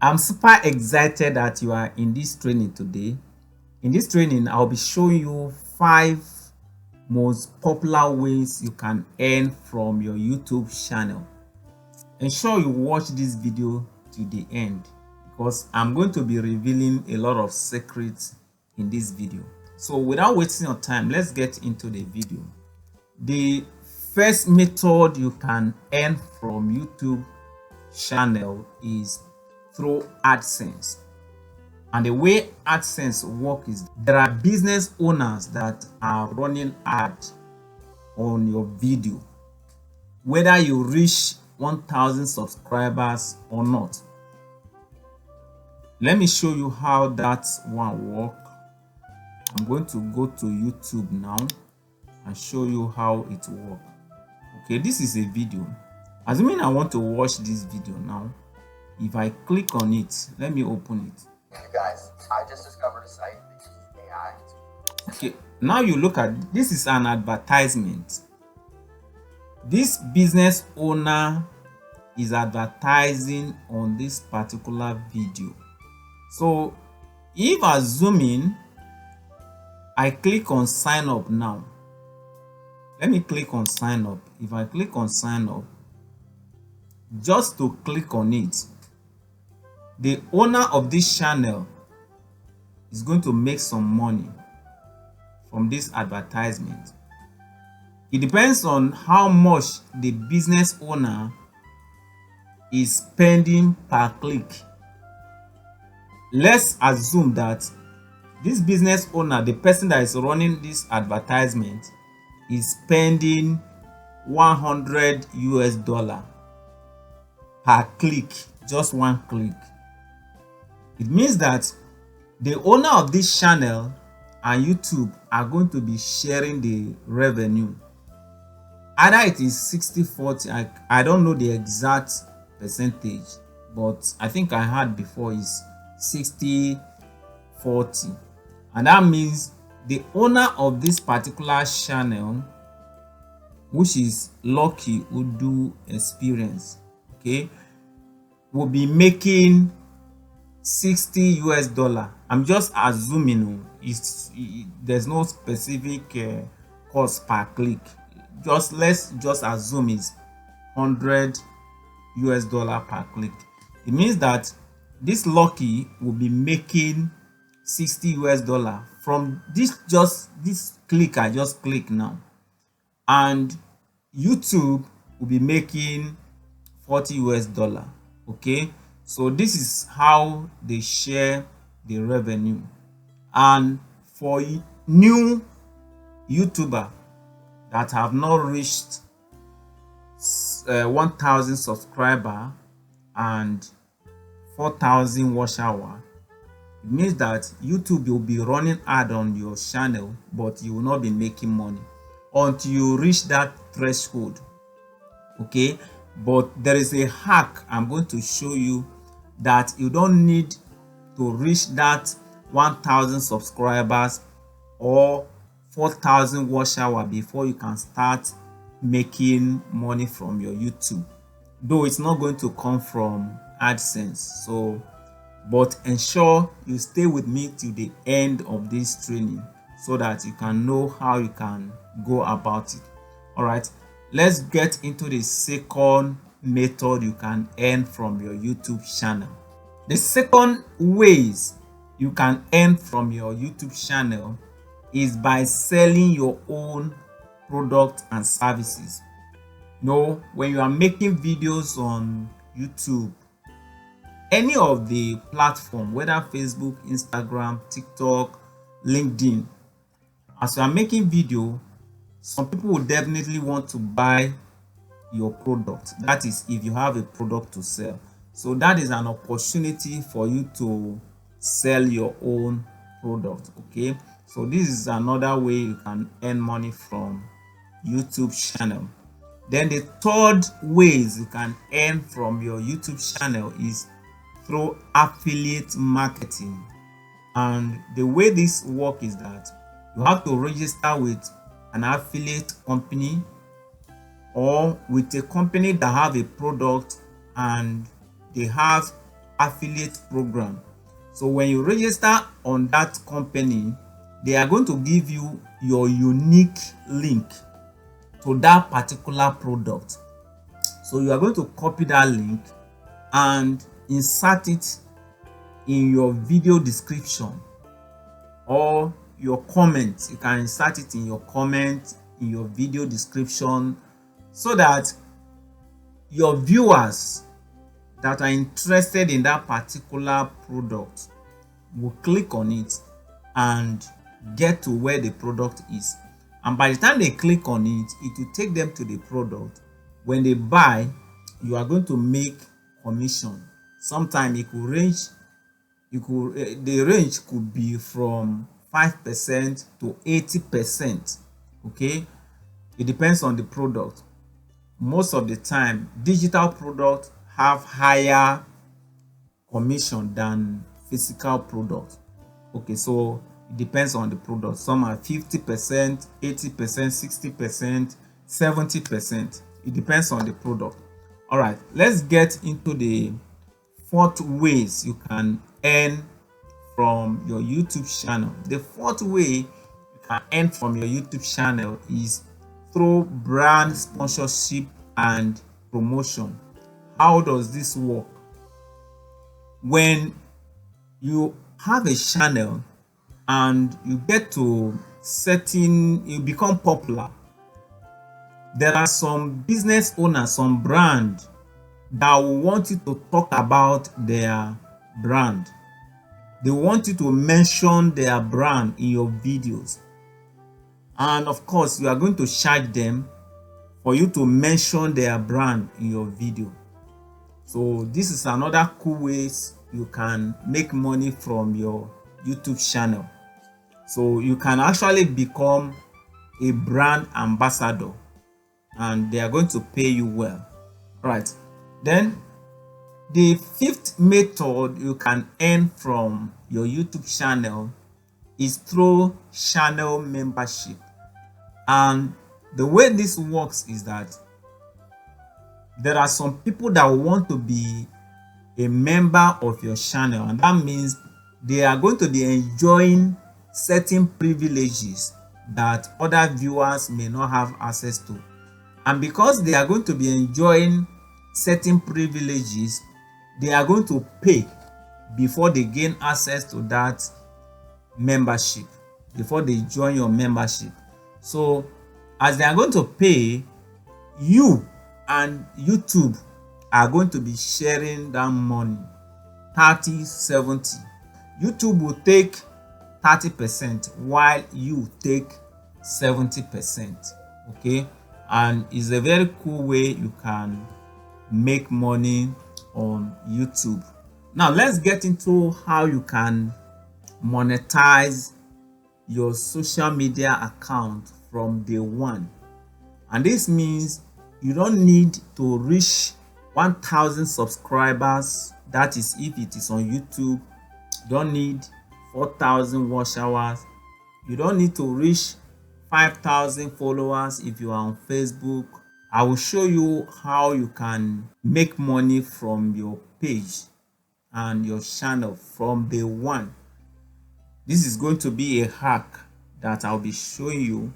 I'm super excited that you are in this training today. In this training, I'll be showing you 5 most popular ways you can earn from your YouTube channel. Ensure you watch this video to the end because I'm going to be revealing a lot of secrets in this video. So without wasting your time, let's get into the video. The first method you can earn from YouTube channel is through AdSense. And the way AdSense works is there are business owners that are running ads on your video, whether you reach 1,000 subscribers or not. Let me show you how that one works. I'm going to go to YouTube now and show you how it works. Okay, this is a video. Assuming I want to watch this video now, if I click on it, let me open it. You guys, I just discovered a site that uses AI. Okay, now you look at this is an advertisement. This business owner is advertising on this particular video. So if I zoom in, I click on sign up now. Let me click on sign up. If I click on sign up, just to click on it, the owner of this channel is going to make some money from this advertisement. It depends on how much the business owner is spending per click. Let's assume that this business owner, the person that is running this advertisement, is spending $100 per click, just one click. It means that the owner of this channel and YouTube are going to be sharing the revenue. Either it is 60-40, I don't know the exact percentage, but I think I heard before is 60-40. And that means the owner of this particular channel, which is Lucky Udu Experience, okay, will be making $60. I'm just assuming there's no specific cost per click. Let's just assume it's $100 per click. It means that this Lucky will be making $60 from this click I just click now, and YouTube will be making $40. Okay, so this is how they share the revenue. And for new YouTuber that have not reached 1,000 subscriber and 4,000 watch hour, it means that YouTube will be running ad on your channel, but you will not be making money until you reach that threshold. Okay, but there is a hack I'm going to show you that you don't need to reach that 1,000 subscribers or 4,000 watch hour before you can start making money from your YouTube, though it's not going to come from AdSense. So but ensure you stay with me till the end of this training so that you can know how you can go about it. All right, let's get into the second method you can earn from your YouTube channel. The second ways you can earn from your YouTube channel is by selling your own products and services. You know, when you are making videos on YouTube, any of the platform, whether Facebook, Instagram, TikTok, LinkedIn, as you are making video, some people will definitely want to buy your product. That is, if you have a product to sell. So that is an opportunity for you to sell your own product. Okay, so this is another way you can earn money from YouTube channel. Then the third ways you can earn from your YouTube channel is through affiliate marketing. And the way this works is that you have to register with an affiliate company or with a company that have a product and they have affiliate program. So when you register on that company, they are going to give you your unique link to that particular product. So you are going to copy that link and insert it in your video description or your comment. You can insert it in your comment, in your video description, so that your viewers that are interested in that particular product will click on it and get to where the product is. And by the time they click on it, it will take them to the product. When they buy, you are going to make commission. Sometimes it could range, the range could be from 5% to 80%. Okay, it depends on the product. Most of the time, digital products have higher commission than physical products. Okay, so it depends on the product. Some are 50%, 80%, 60%, 70%. It depends on the product. All right, let's get into the 4th ways you can earn from your YouTube channel. The 4th way you can earn from your YouTube channel is through brand sponsorship and promotion. How does this work? When you have a channel and you get to you become popular, there are some business owners, some brand that will want you to talk about their brand. They want you to mention their brand in your videos. And of course, you are going to charge them for you to mention their brand in your video. So this is another cool ways you can make money from your YouTube channel. So you can actually become a brand ambassador and they are going to pay you well. Right. Then the 5th method you can earn from your YouTube channel is through channel membership. And the way this works is that there are some people that want to be a member of your channel, and that means they are going to be enjoying certain privileges that other viewers may not have access to. And because they are going to be enjoying certain privileges, they are going to pay before they gain access to that membership, before they join your membership. So as they are going to pay, you and YouTube are going to be sharing that money 30-70. YouTube will take 30% while you take 70%. Okay, and it's a very cool way you can make money on YouTube. Now let's get into how you can monetize your social media account from day one. And this means you don't need to reach 1,000 subscribers. That is if it is on YouTube. You don't need 4,000 watch hours. You don't need to reach 5,000 followers if you are on Facebook. I will show you how you can make money from your page and your channel from day one. This is going to be a hack that I'll be showing you.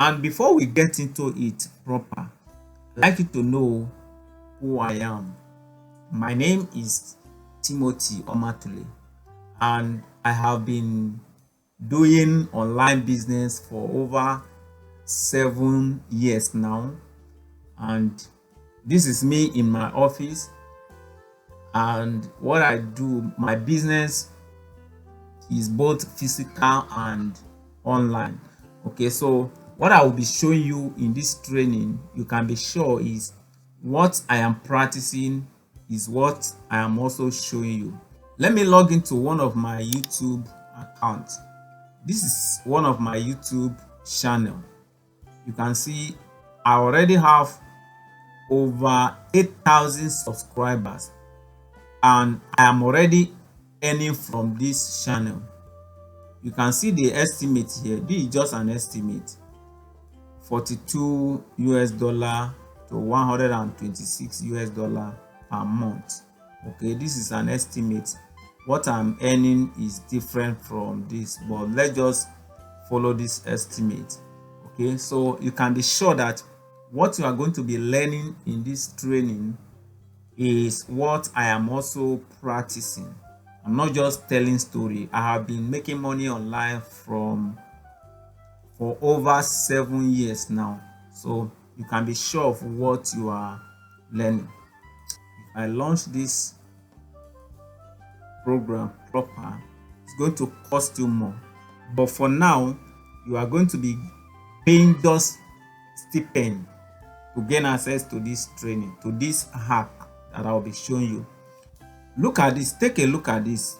And before we get into it proper, I'd like you to know who I am. My name is Timothy Omatule, and I have been doing online business for over 7 years now. And this is me in my office, and what I do, my business is both physical and online. Okay, so what I will be showing you in this training, you can be sure is what I am practicing is what I am also showing you. Let me log into one of my YouTube accounts. This is one of my YouTube channel. You can see I already have over 8,000 subscribers, and I am already earning from this channel. You can see the estimate here. This is just an estimate. $42 to $126 per month. Okay, this is an estimate. What I'm earning is different from this, but let's just follow this estimate. Okay, so you can be sure that what you are going to be learning in this training is what I am also practicing. I'm not just telling story. I have been making money online for over 7 years now, so you can be sure of what you are learning. If I launch this program proper, it's going to cost you more, but for now you are going to be paying just stipend to gain access to this training, to this hack that I'll be showing you. Look at this, take a look at this.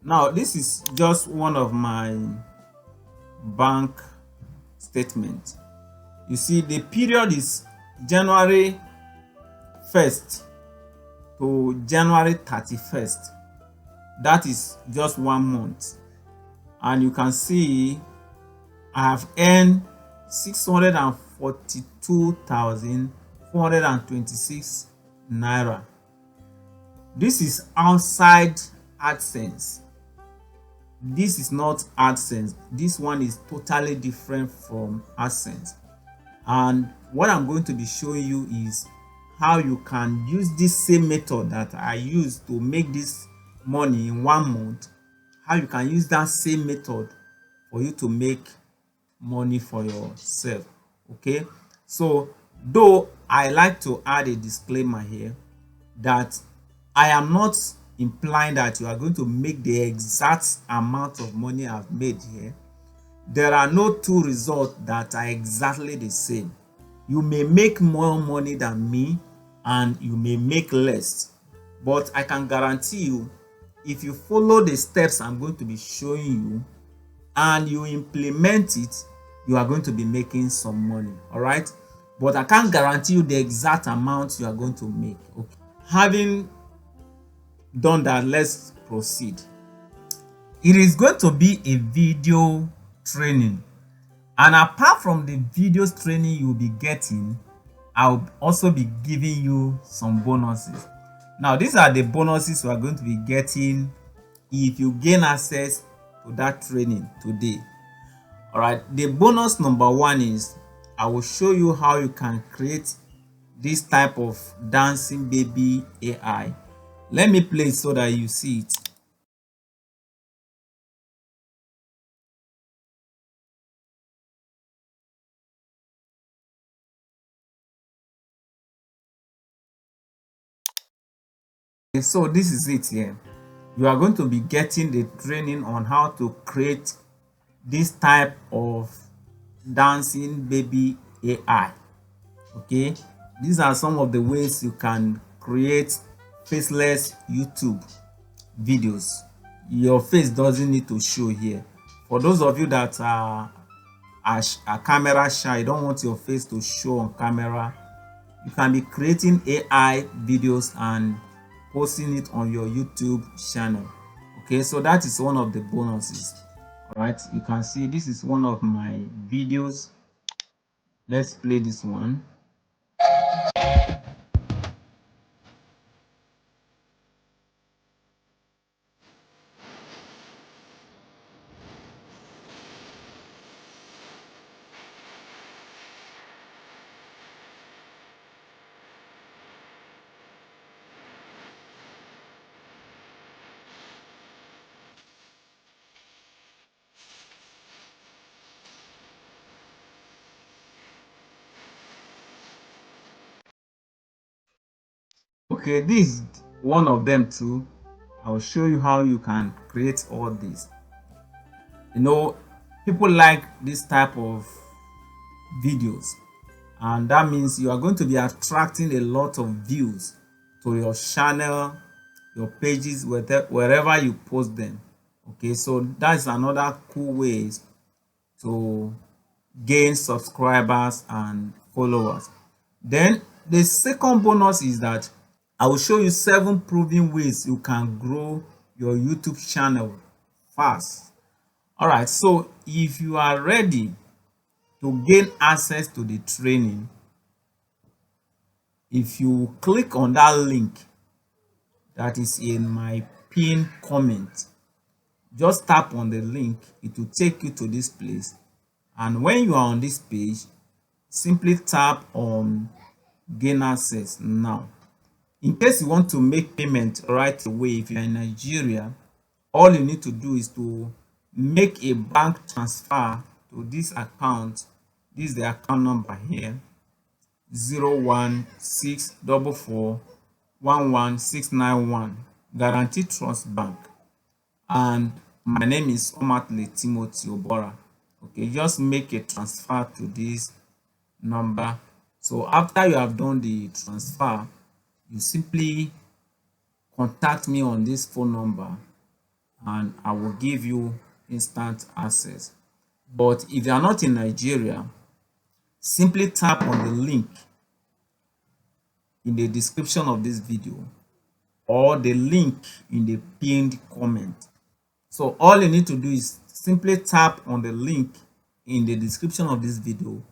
Now this is just one of my bank statement. You see the period is January 1st to January 31st. That is just 1 month, and you can see I have earned 642,426 naira. This is outside AdSense. This is not AdSense. This one is totally different from AdSense. And what I'm going to be showing you is how you can use this same method that I used to make this money in 1 month, how you can use that same method for you to make money for yourself. Okay, so though I like to add a disclaimer here that I am not implying that you are going to make the exact amount of money I've made here. There are no two results that are exactly the same. You may make more money than me and you may make less, but I can guarantee you, if you follow the steps I'm going to be showing you and you implement it, you are going to be making some money. All right, but I can't guarantee you the exact amount you are going to make. Okay, having done that, let's proceed. It is going to be a video training, and apart from the videos training you'll be getting, I'll also be giving you some bonuses. Now these are the bonuses you are going to be getting if you gain access to that training today. All right, the bonus number one is I will show you how you can create this type of dancing baby AI. Let me play it so that you see it. Okay, so this is it here. You are going to be getting the training on how to create this type of dancing baby AI. Okay, these are some of the ways you can create faceless YouTube videos. Your face doesn't need to show here. For those of you that are camera shy, you don't want your face to show on camera, you can be creating AI videos and posting it on your YouTube channel. Okay, so that is one of the bonuses. All right, you can see this is one of my videos. Let's play this one. Okay, this is one of them too. I'll show you how you can create all this. You know, people like this type of videos, and that means you are going to be attracting a lot of views to your channel, your pages, wherever you post them. Okay, so that's another cool ways to gain subscribers and followers. Then the second bonus is that I will show you 7 proven ways you can grow your YouTube channel fast. All right, so if you are ready to gain access to the training, If you click on that link that is in my pinned comment, just tap on the link, it will take you to this place. And when you are on this page, simply tap on gain access now. In case you want to make payment right away, if you're in Nigeria, all you need to do is to make a bank transfer to this account. This is the account number here, 01644111691, Guaranteed Trust Bank. And my name is Omatle Timothy Obora. Okay, just make a transfer to this number. So after you have done the transfer, you simply contact me on this phone number and I will give you instant access. But if you are not in Nigeria, simply tap on the link in the description of this video or the link in the pinned comment. So all you need to do is simply tap on the link in the description of this video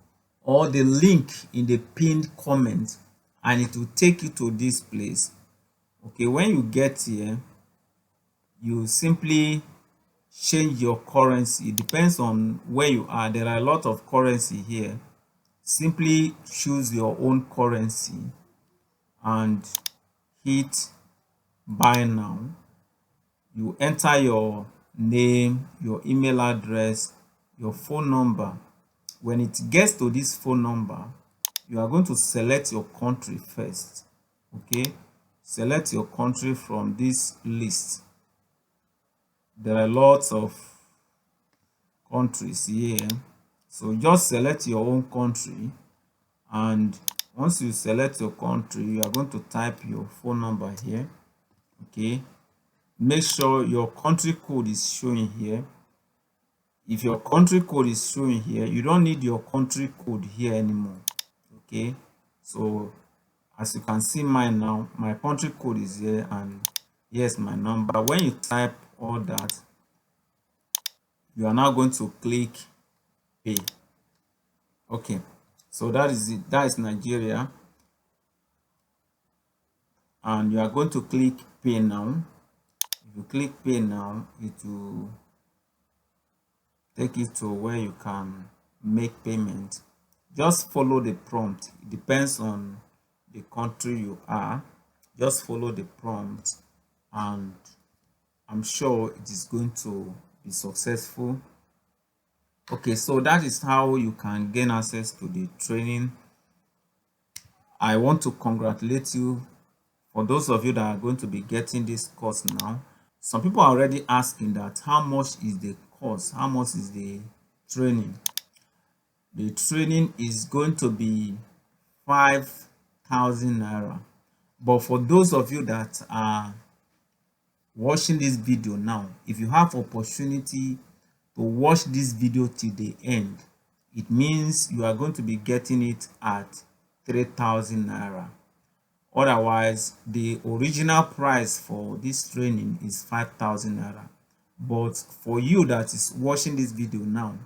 or the link in the pinned comment and it will take you to this place. Okay, when you get here, you simply change your currency. It depends on where you are. There are a lot of currency here. Simply choose your own currency and hit buy now. You enter your name, your email address, your phone number. When it gets to this phone number, you are going to select your country first. Okay, select your country from this list. There are lots of countries here, so just select your own country, and once you select your country, you are going to type your phone number here. Okay, make sure your country code is showing here. If your country code is showing here, you don't need your country code here anymore. Okay, so as you can see mine now, my country code is here and here's my number. When you type all that, you are now going to click pay. Okay, so that is it. That is Nigeria, and you are going to click pay now. If you click pay now, it will take you to where you can make payment. Just follow the prompt. It depends on the country you are. Just follow the prompt and I'm sure it is going to be successful. Okay, so that is how you can gain access to the training. I want to congratulate you for those of you that are going to be getting this course now. Some people are already asking that how much is the course, how much is the training. The training is going to be 5,000 naira, but for those of you that are watching this video now, if you have opportunity to watch this video till the end, it means you are going to be getting it at 3,000 naira. Otherwise, the original price for this training is 5,000 naira, but for you that is watching this video now,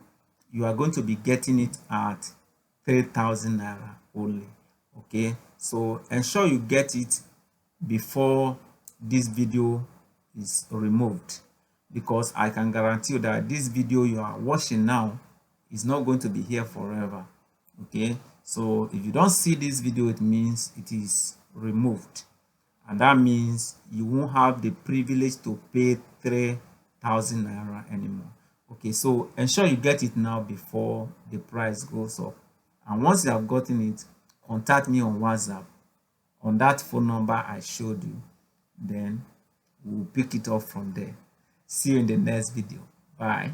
you are going to be getting it at 3,000 naira only. Okay, so ensure you get it before this video is removed, because I can guarantee you that this video you are watching now is not going to be here forever. Okay, so if you don't see this video, it means it is removed, and that means you won't have the privilege to pay 3,000 naira anymore. Okay, so ensure you get it now before the price goes up, and once you have gotten it, contact me on WhatsApp on that phone number I showed you. Then we'll pick it up from there. See you in the next video. Bye.